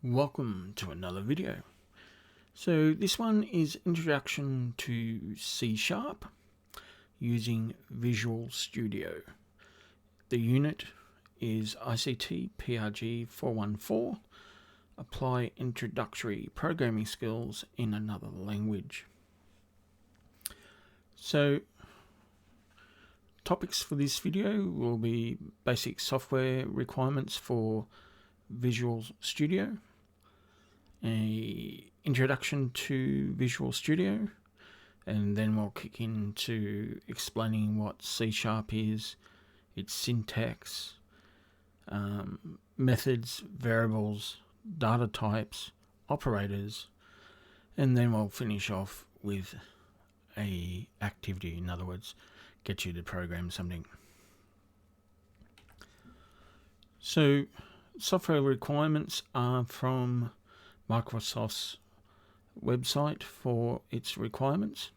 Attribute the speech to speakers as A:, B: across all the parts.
A: Welcome to another video. So this one is Introduction to C# using Visual Studio. The unit is ICT PRG 414, Apply Introductory Programming Skills in Another Language. So topics for this video will be basic software requirements for Visual Studio, a introduction to Visual Studio, and then we'll kick into explaining what C# is, its syntax, methods, variables, data types, operators, and then we'll finish off with a activity. In other words, get you to program something. So software requirements are from Microsoft's website for its requirements.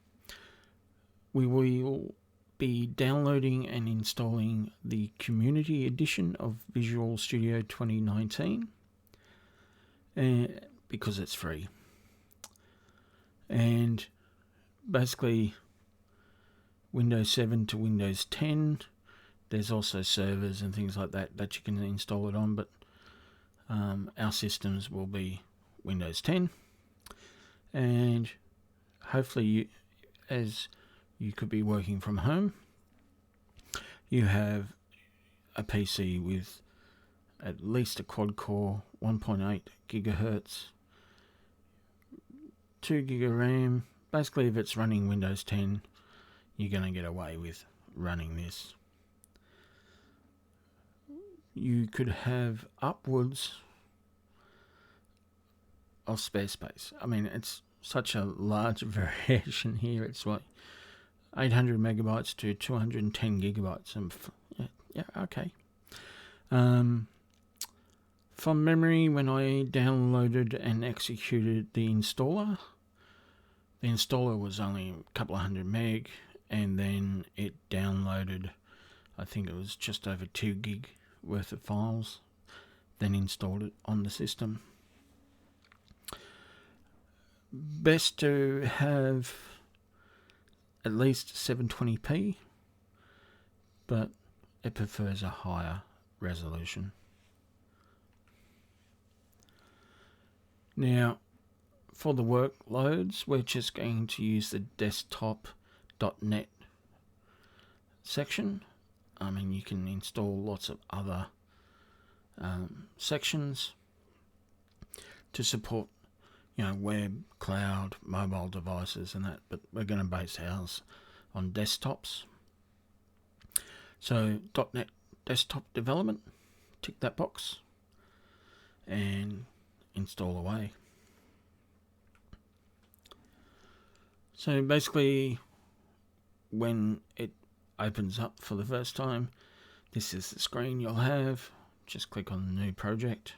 A: We will be downloading and installing the Community Edition of Visual Studio 2019 because it's free. And basically Windows 7 to Windows 10. There's also servers and things like that you can install it on, but our systems will be Windows 10, and hopefully as you could be working from home, you have a PC with at least a quad core 1.8 gigahertz, 2 gig of RAM. Basically, if it's running Windows 10, you're going to get away with running this. You could have upwards of spare space. I mean, it's such a large variation here. It's like 800 megabytes to 210 gigabytes. And yeah, okay. From memory, when I downloaded and executed the installer was only a couple of hundred meg, and then it downloaded, I think it was just over 2 gig worth of files, then installed it on the system. Best to have at least 720p, but it prefers a higher resolution. Now, for the workloads, we're just going to use the desktop.net section. I mean, you can install lots of other sections to support, web, cloud, mobile devices and that, but we're going to base ours on desktops. So .NET desktop development, tick that box and install away. So basically, when it opens up for the first time, this is the screen you'll have. Just click on the new project.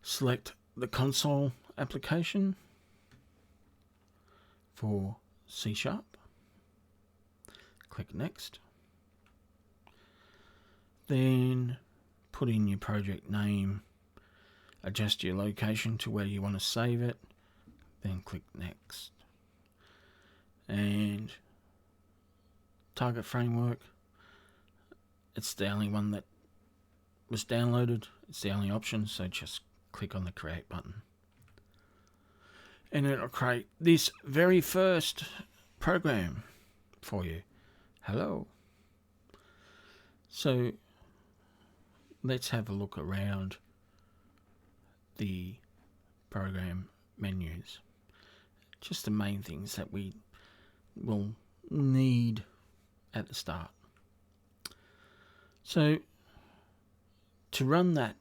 A: Select the console application for C#. Click Next. Then put in your project name, adjust your location to where you want to save it, then click Next. And target framework, it's the only one that was downloaded. It's the only option, so just click on the create button and it'll create this very first program for you. Hello. So let's have a look around the program menus, just the main things that we will need at the start. So to run that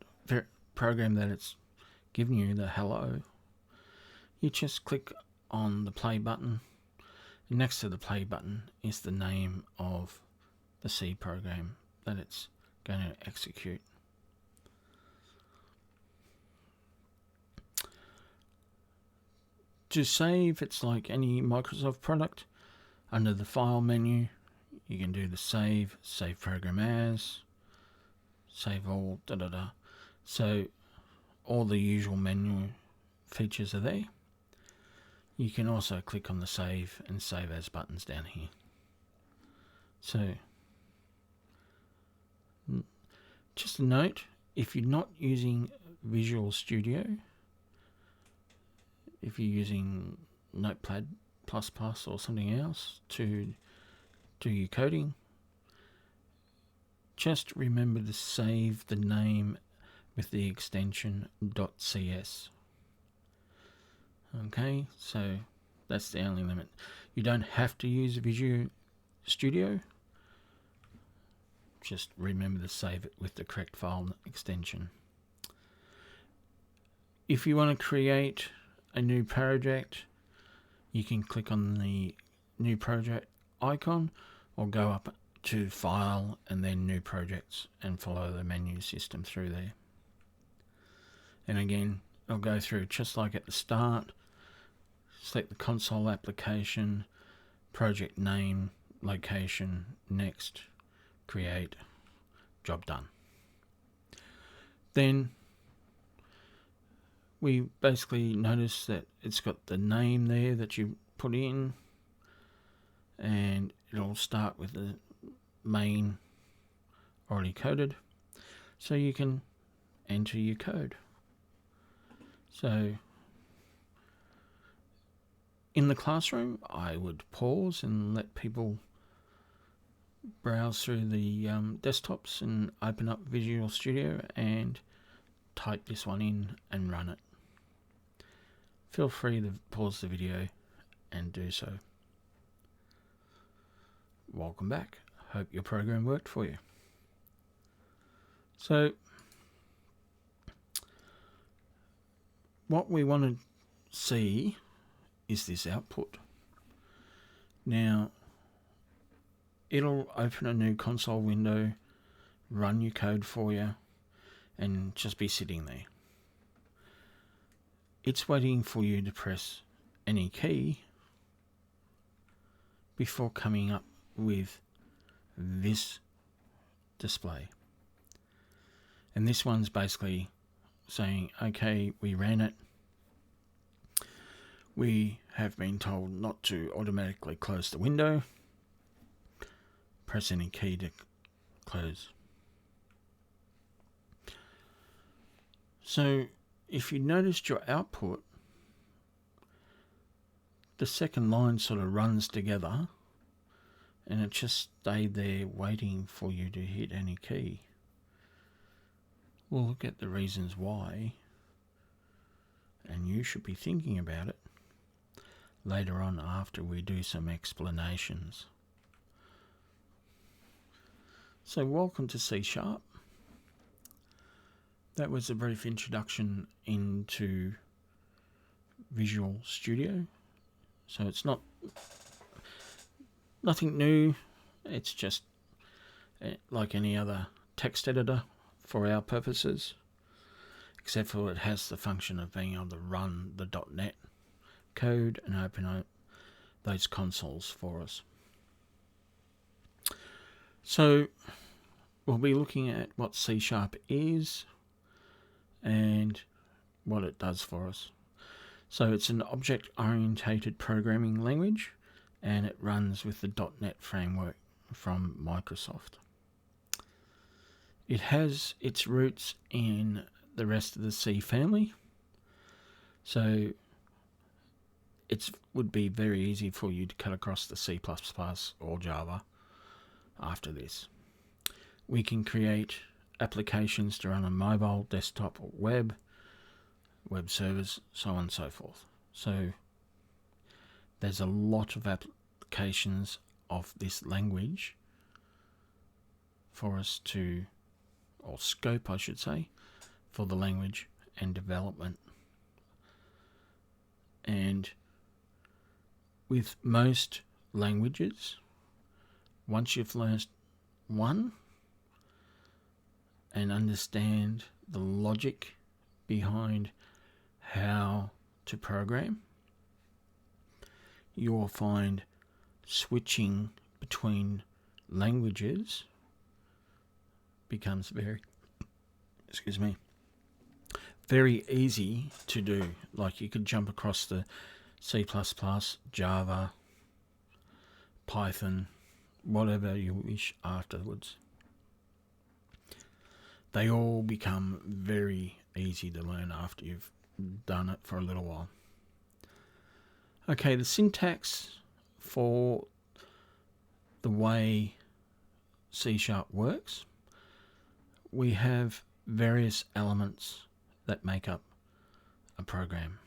A: program that it's given you, the hello, you just click on the play button. Next to the play button is the name of the C program that it's going to execute. To save, it's like any Microsoft product. Under the file menu, you can do the save program as, save all, So all the usual menu features are there. You can also click on the save and save as buttons down here. So just a note, if you're not using Visual Studio, if you're using Notepad++ or something else to do your coding, just remember to save the name with the extension .cs. Okay, so that's the only limit. You don't have to use Visual Studio. Just remember to save it with the correct file extension. If you want to create a new project, you can click on the new project icon or go up to File and then New Projects and follow the menu system through there. And again, I'll go through just like at the start. Select the console application, project name, location, next, create, job done. Then we basically notice that it's got the name there that you put in, and it'll start with the main already coded, so you can enter your code. So in the classroom, I would pause and let people browse through the desktops and open up Visual Studio and type this one in and run it. Feel free to pause the video and do so. Welcome back. Hope your program worked for you. So what we want to see is this output. Now it'll open a new console window, run your code for you, and just be sitting there. It's waiting for you to press any key before coming up with this display. And this one's basically saying, okay, we ran it. We have been told not to automatically close the window. Press any key to close. So if you noticed your output, the second line sort of runs together and it just stayed there waiting for you to hit any key. We'll look at the reasons why, and you should be thinking about it later on after we do some explanations. So welcome to C#. That was a brief introduction into Visual Studio. So it's nothing new. It's just like any other text editor for our purposes, except for it has the function of being able to run the .NET code and open up those consoles for us. So we'll be looking at what C# is and what it does for us. So it's an object-oriented programming language, and it runs with the .NET framework from Microsoft. It has its roots in the rest of the C family, so it would be very easy for you to cut across the C++ or Java after this. We can create applications to run on mobile, desktop, or web servers, so on and so forth. So there's a lot of applications of this language for us to, or scope I should say, for the language and development. And with most languages, once you've learned one and understand the logic behind how to program, you'll find switching between languages becomes very very easy to do. Like you could jump across the C++, Java, Python, whatever you wish afterwards. They all become very easy to learn after you've done it for a little while. Okay, the syntax for the way C# works, we have various elements that make up a program.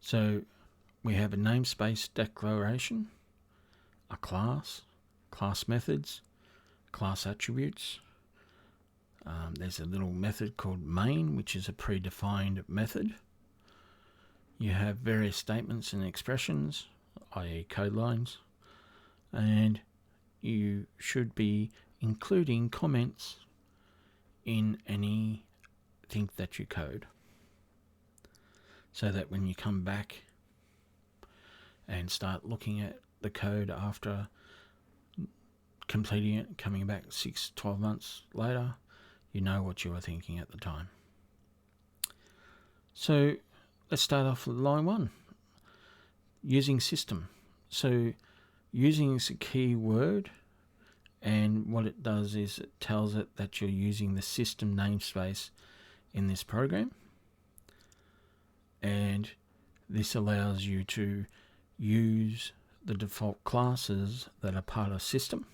A: So we have a namespace declaration, a class, class methods, class attributes. There's a little method called main, which is a predefined method. You have various statements and expressions, i.e. code lines, and you should be including comments in anything that you code, so that when you come back and start looking at the code after completing it, coming back 6-12 months later, you know what you were thinking at the time. So let's start off with line 1, using system. So using is a key word, and what it does is it tells it that you're using the system namespace in this program, and this allows you to use the default classes that are part of system.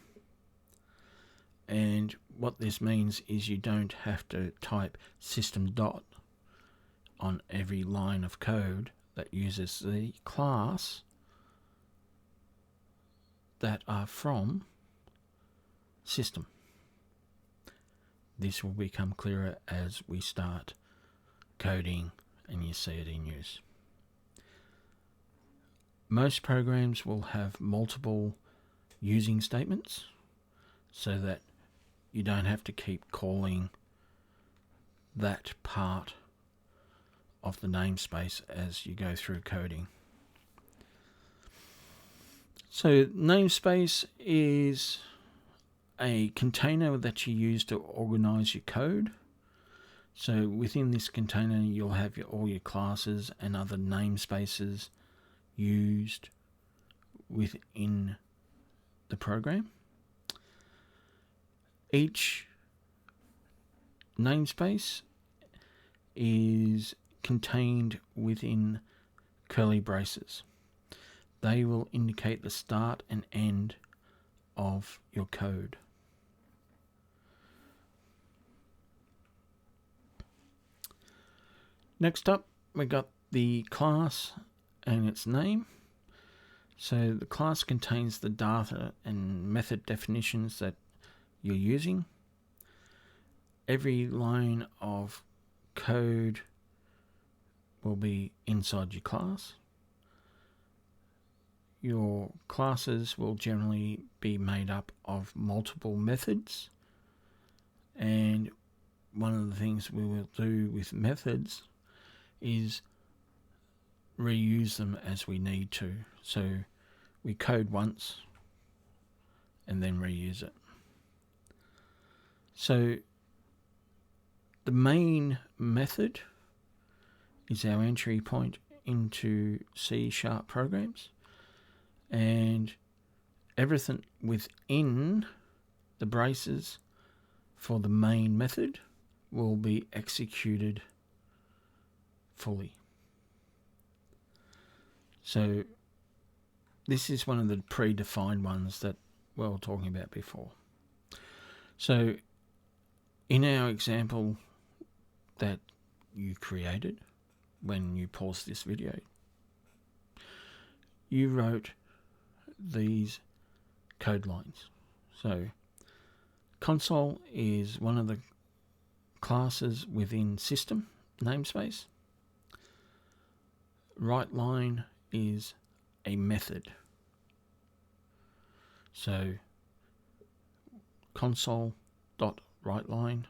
A: And what this means is you don't have to type system dot on every line of code that uses the class that are from system. This will become clearer as we start coding and you see it in use. Most programs will have multiple using statements so that you don't have to keep calling that part of the namespace as you go through coding. So namespace is a container that you use to organize your code. So within this container you'll have all your classes and other namespaces used within the program. Each namespace is contained within curly braces. They will indicate the start and end of your code. Next up, we got the class and its name. So the class contains the data and method definitions that you're using. Every line of code will be inside your class. Your classes will generally be made up of multiple methods, and one of the things we will do with methods is reuse them as we need to. So we code once and then reuse it. So the main method is our entry point into C# programs, and everything within the braces for the main method will be executed fully. So this is one of the predefined ones that we were talking about before. So in our example that you created when you paused this video, you wrote these code lines. So console is one of the classes within system namespace. WriteLine is a method. So console.WriteLine,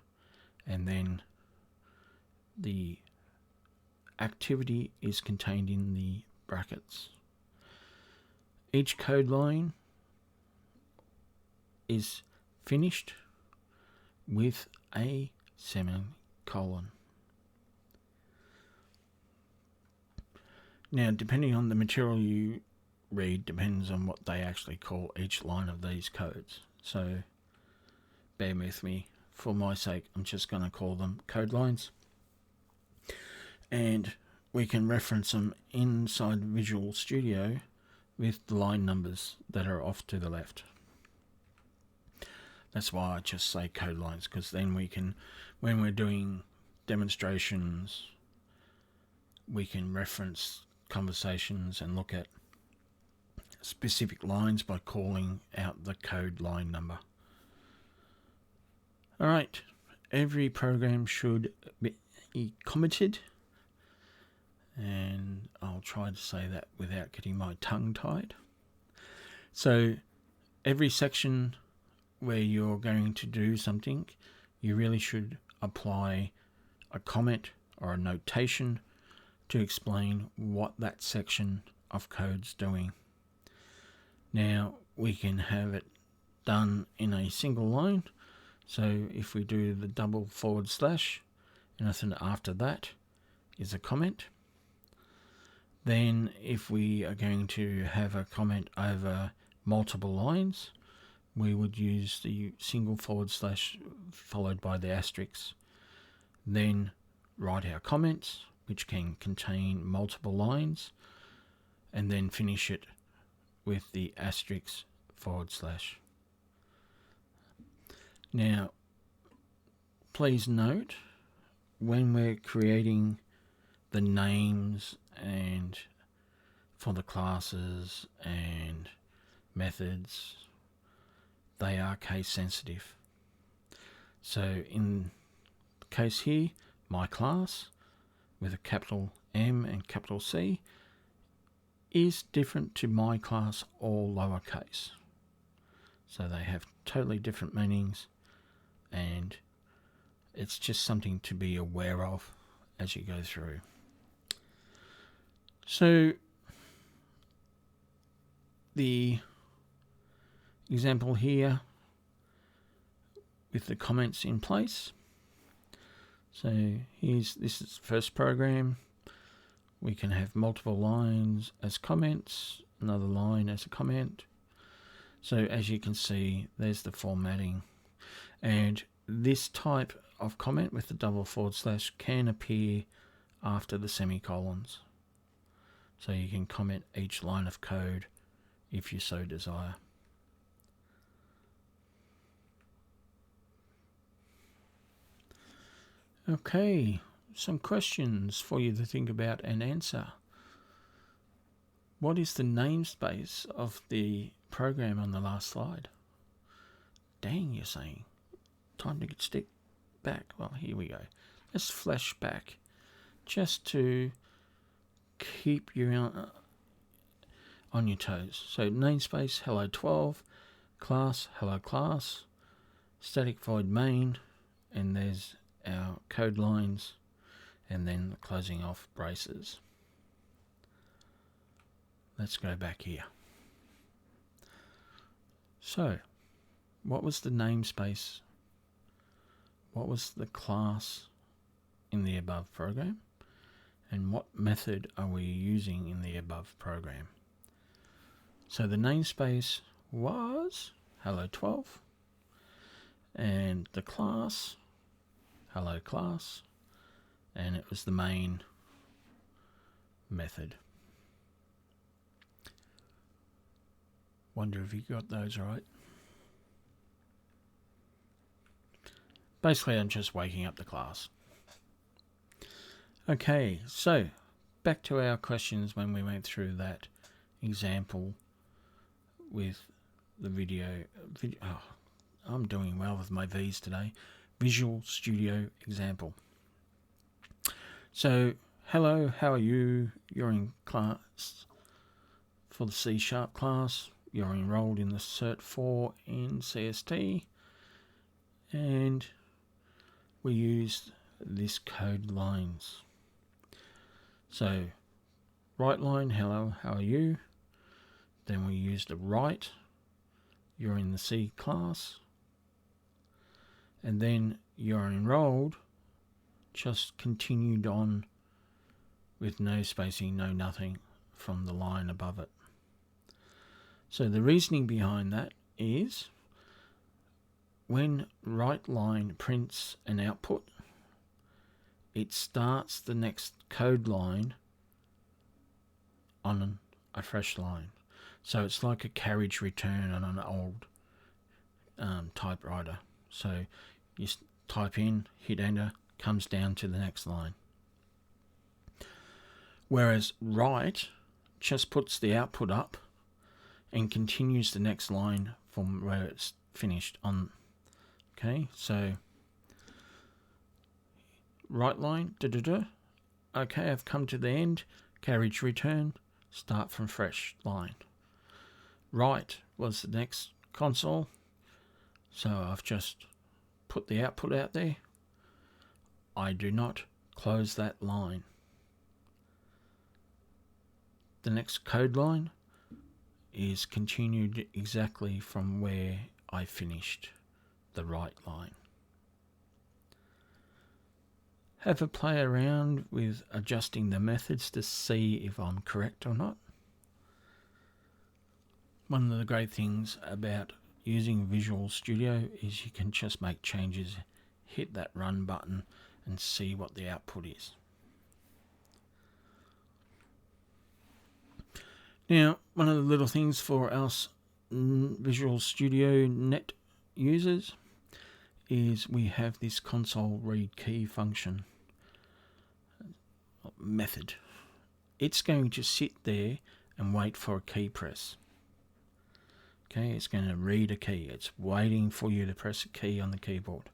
A: and then the activity is contained in the brackets. Each code line is finished with a semicolon. Now, depending on the material you read, depends on what they actually call each line of these codes. So bear with me. For my sake, I'm just going to call them code lines. And we can reference them inside Visual Studio with the line numbers that are off to the left. That's why I just say code lines, because then we can, when we're doing demonstrations, we can reference conversations and look at specific lines by calling out the code line number. Alright, every program should be commented, and I'll try to say that without getting my tongue tied. So every section where you're going to do something, you really should apply a comment or a notation to explain what that section of code's doing. Now we can have it done in a single line. So if we do the double / anything after that is a comment. Then if we are going to have a comment over multiple lines, we would use the single / followed by the asterisk. Then write our comments, which can contain multiple lines, and then finish it with the asterisk /. Now, please note, when we're creating the names and for the classes and methods, they are case sensitive. So in the case here, my class with a capital M and capital C is different to my class all lowercase. So they have totally different meanings, and it's just something to be aware of as you go through. So the example here with the comments in place. So this is the first program. We can have multiple lines as comments, another line as a comment. So as you can see, there's the formatting. And this type of comment with the double / can appear after the semicolons. So you can comment each line of code if you so desire. Okay, some questions for you to think about and answer. What is the namespace of the program on the last slide? Dang, you're saying. Time to stick back. Well, here we go. Let's flash back just to keep you on your toes. So namespace, hello 12, class, hello class, static void main, and there's our code lines, and then the closing off braces. Let's go back here. So, what was the namespace? What was the class in the above program? And what method are we using in the above program? So the namespace was hello 12, and the class, hello class, and it was the main method. Wonder if you got those right. Basically, I'm just waking up the class. Okay, so back to our questions when we went through that example with the video. Oh, I'm doing well with my V's today. Visual Studio example. So, hello, how are you? You're in class for the C# class. You're enrolled in the Cert 4 in CST, and we used this code lines. So, right line, hello, how are you? Then we used a right, you're in the C class, and then you're enrolled, just continued on with no spacing, no nothing from the line above it. So the reasoning behind that is when write line prints an output, it starts the next code line on a fresh line. So it's like a carriage return on an old typewriter. So you type in, hit enter, comes down to the next line. Whereas write just puts the output up and continues the next line from where it's finished on. Okay, so write line, okay, I've come to the end, carriage return, start from fresh line. Write was the next console, so I've just put the output out there. I do not close that line. The next code line is continued exactly from where I finished the write line. Have a play around with adjusting the methods to see if I'm correct or not. One of the great things about using Visual Studio is you can just make changes, hit that run button and see what the output is. Now, one of the little things for us Visual Studio Net users is we have this console read key function method. It's going to sit there and wait for a key press. Okay, it's going to read a key. It's waiting for you to press a key on the keyboard.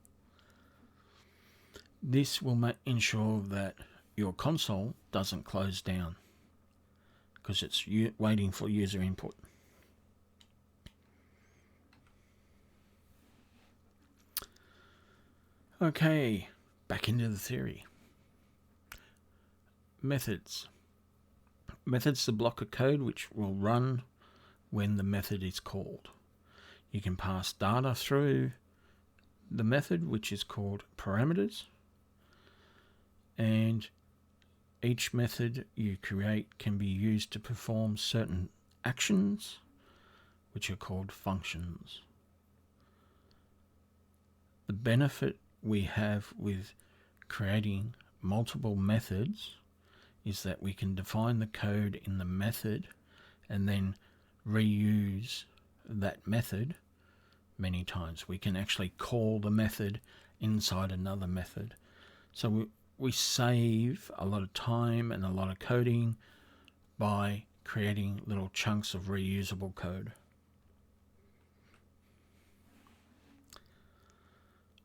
A: This will ensure that your console doesn't close down because it's waiting for user input. Okay, back into the theory. Methods. Methods, the block of code which will run when the method is called. You can pass data through the method, which is called parameters, and each method you create can be used to perform certain actions, which are called functions. The benefit we have with creating multiple methods is that we can define the code in the method and then reuse that method many times. We can actually call the method inside another method. So we save a lot of time and a lot of coding by creating little chunks of reusable code.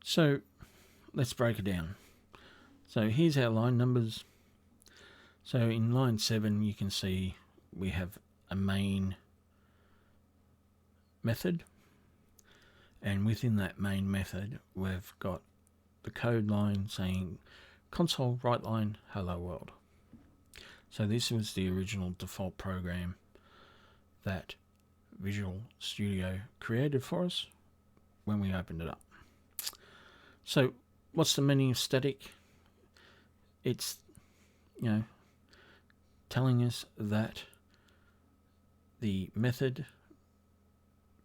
A: So let's break it down. So here's our line numbers. So in line 7 you can see we have a main method, and within that main method we've got the code line saying console write line hello world. So this was the original default program that Visual Studio created for us when we opened it up. So what's the meaning of static? It's, telling us that the method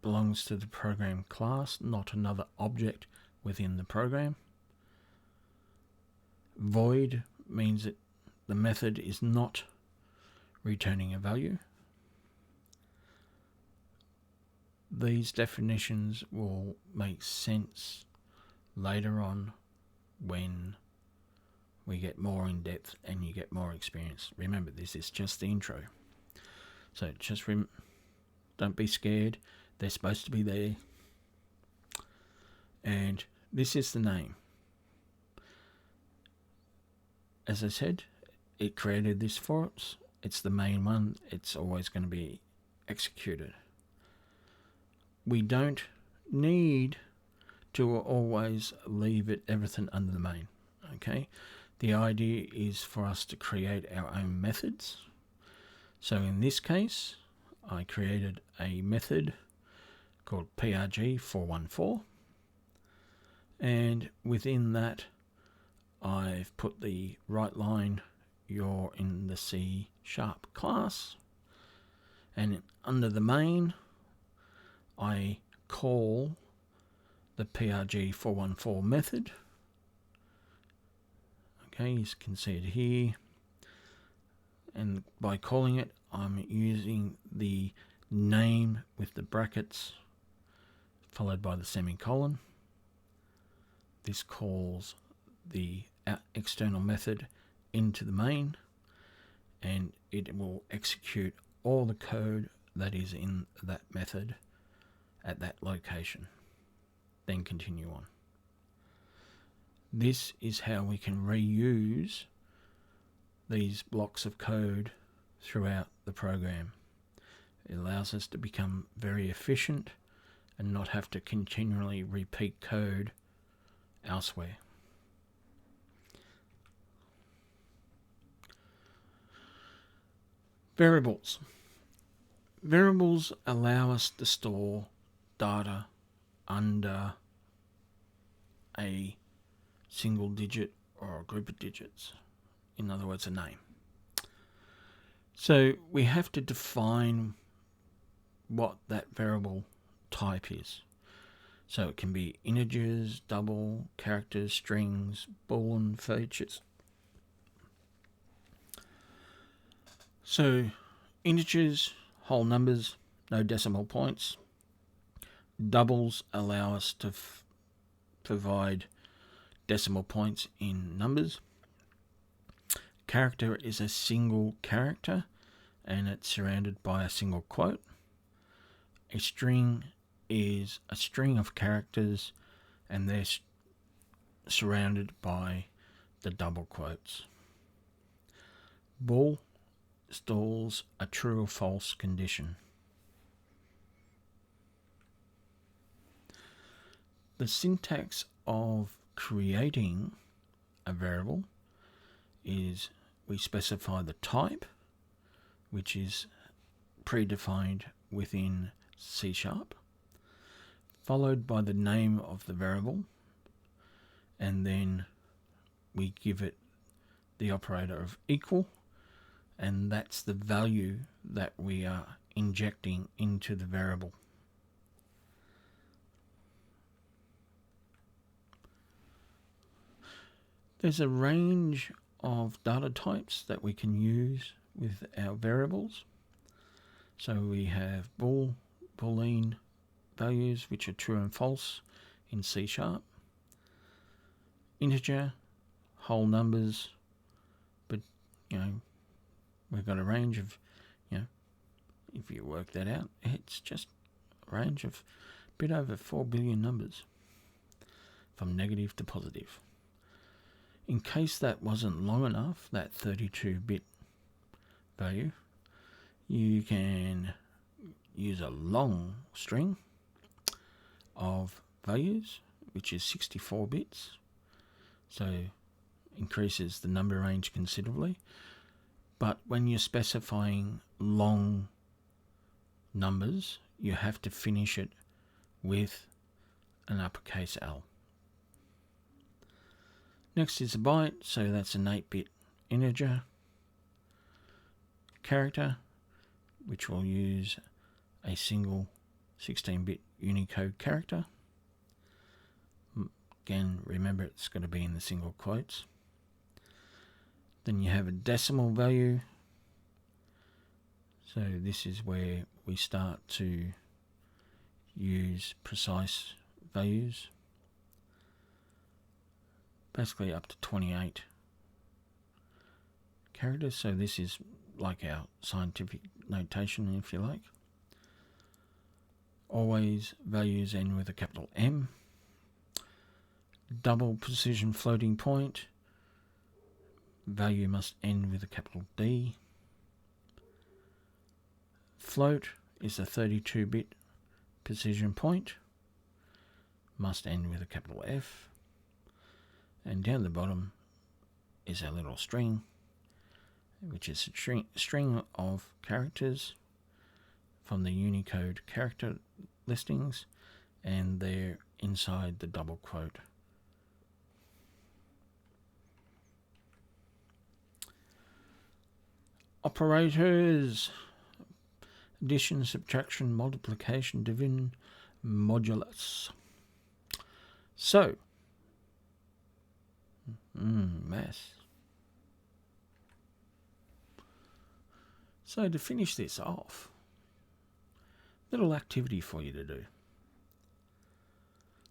A: belongs to the program class, not another object within the program. Void means that the method is not returning a value. These definitions will make sense later on when we get more in depth and you get more experience. Remember, this is just the intro. So just don't be scared. They're supposed to be there. And this is the name. As I said, it created this for us. It's the main one. It's always going to be executed. We don't need to always leave everything under the main. Okay? The idea is for us to create our own methods. So in this case, I created a method called PRG414, and within that I've put the write line you're in the C# class. And under the main, I call the PRG414 method. Okay, you can see it here. And by calling it, I'm using the name with the brackets followed by the semicolon. This calls the external method into the main, and it will execute all the code that is in that method at that location. Then continue on. This is how we can reuse these blocks of code throughout the program. It allows us to become very efficient and not have to continually repeat code elsewhere. Variables. Variables allow us to store data under a single digit or a group of digits. In other words, a name. So we have to define what that variable type is. So it can be integers, double, characters, strings, Boolean features. So integers, whole numbers, no decimal points. Doubles allow us to provide decimal points in numbers. Character is a single character and it's surrounded by a single quote. A string is a string of characters and they're surrounded by the double quotes. Bool stores a true or false condition. The syntax of creating a variable is we specify the type, which is predefined within C#, followed by the name of the variable, and then we give it the operator of equal, and that's the value that we are injecting into the variable. There's a range of data types that we can use with our variables. So we have Boolean values, which are true and false in C#. Integer, whole numbers, but we've got a range of, if you work that out, it's just a range of a bit over 4 billion numbers from negative to positive. In case that wasn't long enough, that 32-bit value, you can use a long string of values, which is 64 bits. So increases the number range considerably. But when you're specifying long numbers, you have to finish it with an uppercase L. Next is a byte, so that's an 8-bit integer. Character, which will use a single 16-bit Unicode character. Again, remember it's got to be in the single quotes. Then you have a decimal value. So this is where we start to use precise values. Basically up to 28 characters. So this is like our scientific notation, if you like. Always values end with a capital M. Double precision floating point. Value must end with a capital D. Float is a 32-bit precision point. Must end with a capital F. And down the bottom is a little string, which is a string of characters from the Unicode character listings, and they're inside the double quote. operators: addition, subtraction, multiplication, division, modulus. So, maths. So to finish this off, little activity for you to do.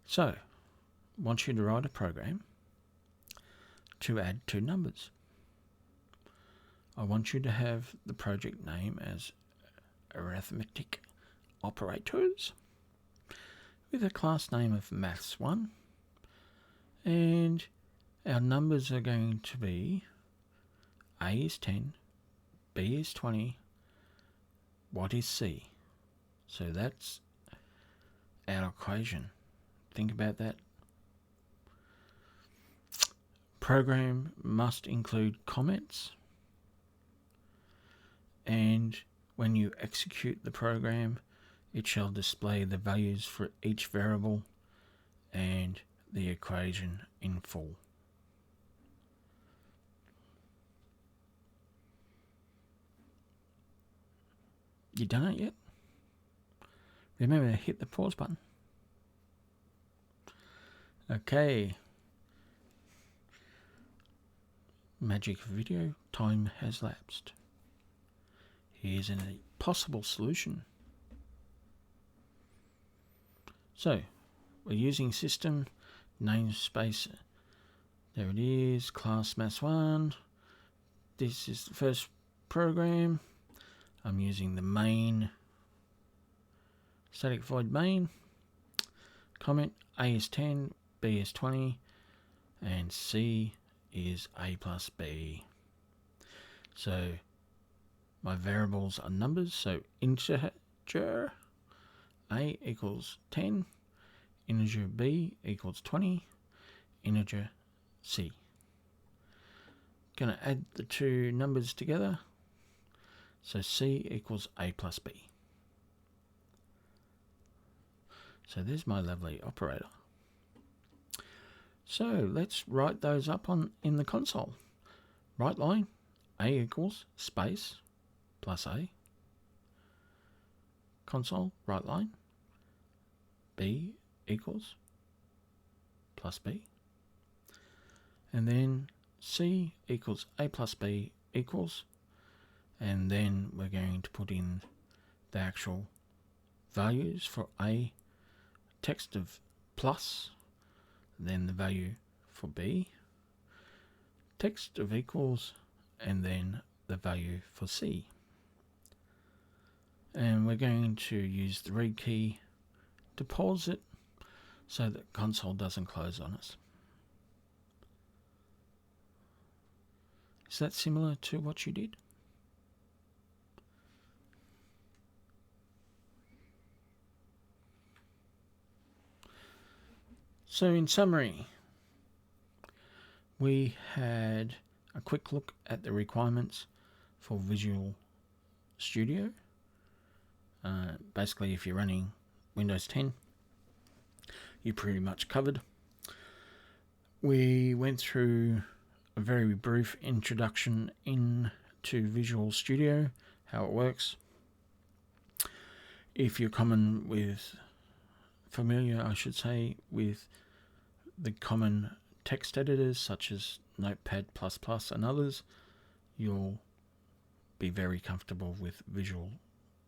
A: So, I want you to write a program to add two numbers. I want you to have the project name as Arithmatic Operators with a class name of Maths1, and our numbers are going to be A is 10, B is 20, what is C? So that's our equation. Think about that. Program must include comments, and when you execute the program, it shall display the values for each variable and the equation in full. You done it yet? Remember to hit the pause button. Okay. Magic video time has lapsed. Here's a possible solution. So, we're using system, namespace, there it is, class maths1. This is the first program. I'm using the main, static void main. Comment, A is 10, B is 20, and C is A plus B. So my variables are numbers, so integer A equals 10, integer B equals 20, integer C. Going to add the two numbers together, so C equals A plus B. So there's my lovely operator. So let's write those up in the console. Right line, A equals space plus A. Console, right line, B equals plus B. And then C equals A plus B equals, and then we're going to put in the actual values for A, text of plus, then the value for B, text of equals, and then the value for C. And we're going to use the read key to pause it so that console doesn't close on us. Is that similar to what you did? So in summary, we had a quick look at the requirements for Visual Studio. Basically, if you're running Windows 10, you're pretty much covered. We went through a very brief introduction into Visual Studio, how it works. If you're familiar, I should say, with the common text editors such as Notepad++ and others, you'll be very comfortable with Visual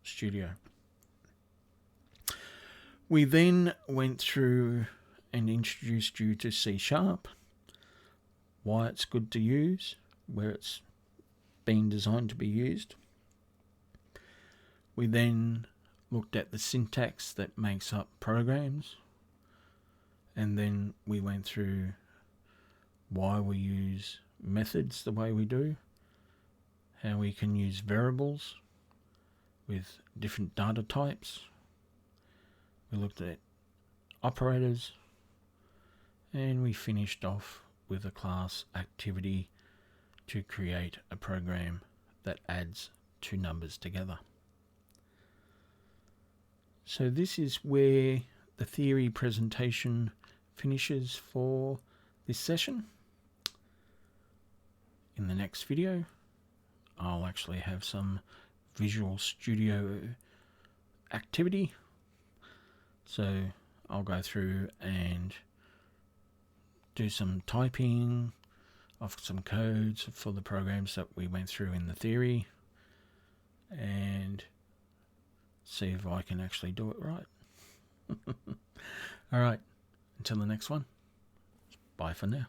A: Studio. We then went through and introduced you to C#, why it's good to use, where it's been designed to be used. We then looked at the syntax that makes up programs, and then we went through why we use methods the way we do, how we can use variables with different data types. We looked at operators, and we finished off with a class activity to create a program that adds two numbers together. So this is where the theory presentation finishes for this session. In the next video, I'll actually have some Visual Studio activity. So I'll go through and do some typing of some codes for the programs that we went through in the theory and see if I can actually do it right. All right, until the next one, bye for now.